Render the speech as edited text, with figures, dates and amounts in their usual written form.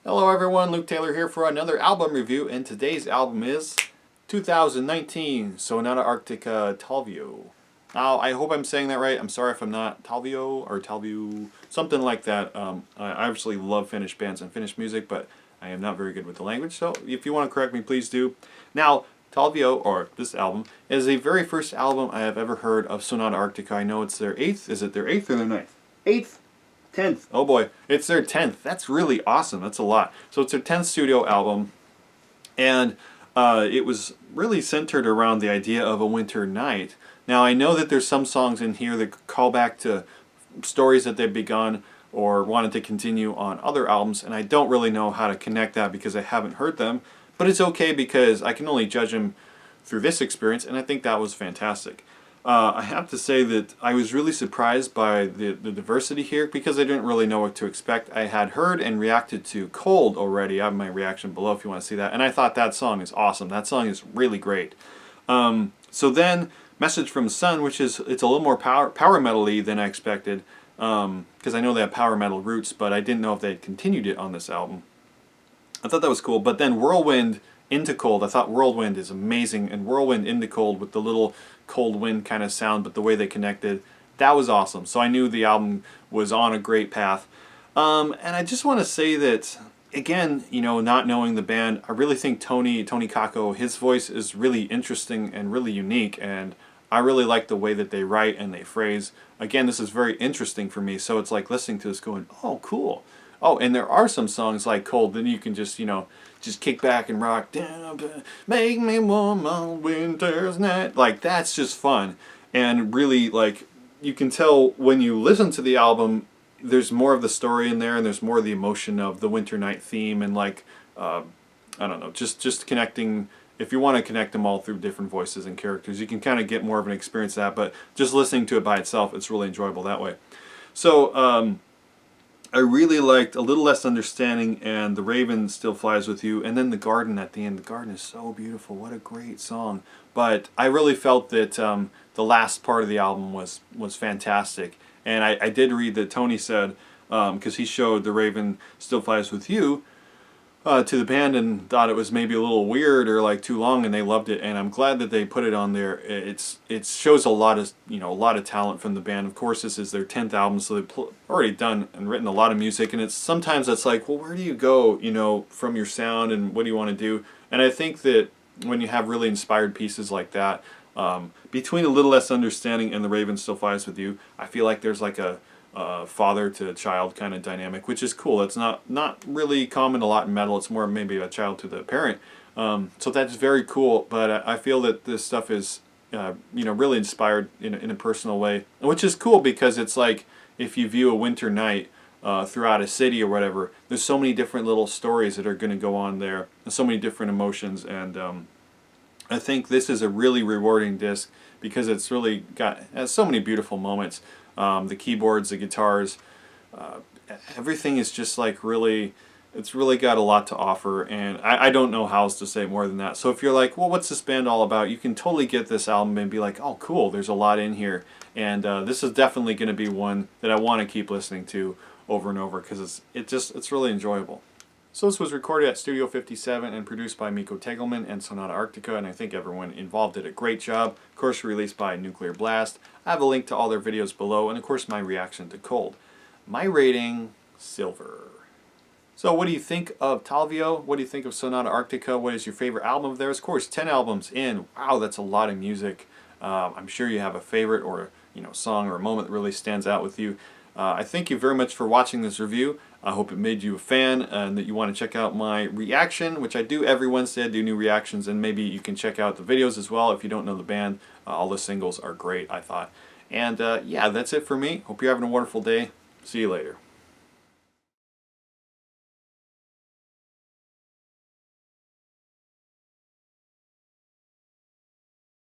Hello everyone, Luke Taylor here for another album review, and today's album is 2019 Sonata Arctica Talviyö. Now, I hope I'm saying that right. I'm sorry if I'm not. Talviyo or Talviyö, something like that. I obviously love Finnish bands and Finnish music, but I am not very good with the language, so if you want to correct me, please do. Now, Talviyo, or this album, is the very first album I have ever heard of Sonata Arctica. I know it's their 8th. Is it their 8th or their 9th? 8th? 10th. Oh boy, it's their 10th. That's really awesome. That's a lot. So it's their 10th studio album, and it was really centered around the idea of a winter night. Now, I know that there's some songs in here that call back to stories that they've begun or wanted to continue on other albums, and I don't really know how to connect that because I haven't heard them, but it's okay because I can only judge them through this experience, and I think that was fantastic. I have to say that I was really surprised by the diversity here because I didn't really know what to expect. I had heard and reacted to Cold already. I have my reaction below if you want to see that. And I thought that song is awesome. That song is really great. So then Message from the Sun, which is, it's a little more power metal-y than I expected, because I know they have power metal roots, but I didn't know if they had continued it on this album. I thought that was cool. But then Whirlwind into Cold, I thought Whirlwind is amazing, and Whirlwind into Cold with the little cold wind kind of sound, but the way they connected, that was awesome. So I knew the album was on a great path. And I just want to say that, again, you know, not knowing the band, I really think Tony Kakko, his voice is really interesting and really unique, and I really like the way that they write and they phrase. Again, this is very interesting for me, so it's like listening to this going, oh, cool. Oh, and there are some songs like Cold that you can just, you know, just kick back and rock. Make me warm on winter's night. Like, that's just fun. And really, like, you can tell when you listen to the album, there's more of the story in there, and there's more of the emotion of the winter night theme, and like, I don't know, just connecting. If you want to connect them all through different voices and characters, you can kind of get more of an experience of that, but just listening to it by itself, it's really enjoyable that way. So, I really liked A Little Less Understanding and The Raven Still Flies With You, and then The Garden at the end. The Garden is so beautiful. What a great song. But I really felt that the last part of the album was fantastic. And I did read that Tony said, because he showed The Raven Still Flies With You to the band and thought it was maybe a little weird or like too long, and they loved it, and I'm glad that they put it on there. It shows a lot of, you know, a lot of talent from the band. Of course, this is their 10th album, so they've already done and written a lot of music, and it's sometimes it's like, well, where do you go, you know, from your sound, and what do you want to do? And I think that when you have really inspired pieces like that, between A Little Less Understanding and The Raven Still Flies With You, I feel like there's like a father to child kind of dynamic, which is cool. It's not really common a lot in metal. It's more maybe a child to the parent. So that's very cool. But I feel that this stuff is you know, really inspired in a personal way, which is cool because it's like if you view a winter night throughout a city or whatever, there's so many different little stories that are going to go on there, and so many different emotions. And I think this is a really rewarding disc because it's really has so many beautiful moments. The keyboards, the guitars, everything is just like really, it's really got a lot to offer, and I don't know how else to say more than that. So if you're like, well, what's this band all about? You can totally get this album and be like, oh, cool, there's a lot in here. And this is definitely going to be one that I want to keep listening to over and over because it's really enjoyable. So this was recorded at Studio 57 and produced by Mikko Tegelman and Sonata Arctica, and I think everyone involved did a great job. Of course, released by Nuclear Blast. I have a link to all their videos below, and of course my reaction to Cold. My rating, silver. So what do you think of Talviyo? What do you think of Sonata Arctica? What is your favorite album of theirs? Of course, 10 albums in. Wow, that's a lot of music. I'm sure you have a favorite or, you know, song or a moment that really stands out with you. I thank you very much for watching this review. I hope it made you a fan and that you want to check out my reaction, which I do every Wednesday. I do new reactions, and maybe you can check out the videos as well if you don't know the band. All the singles are great, I thought. And yeah, that's it for me. Hope you're having a wonderful day. See you later.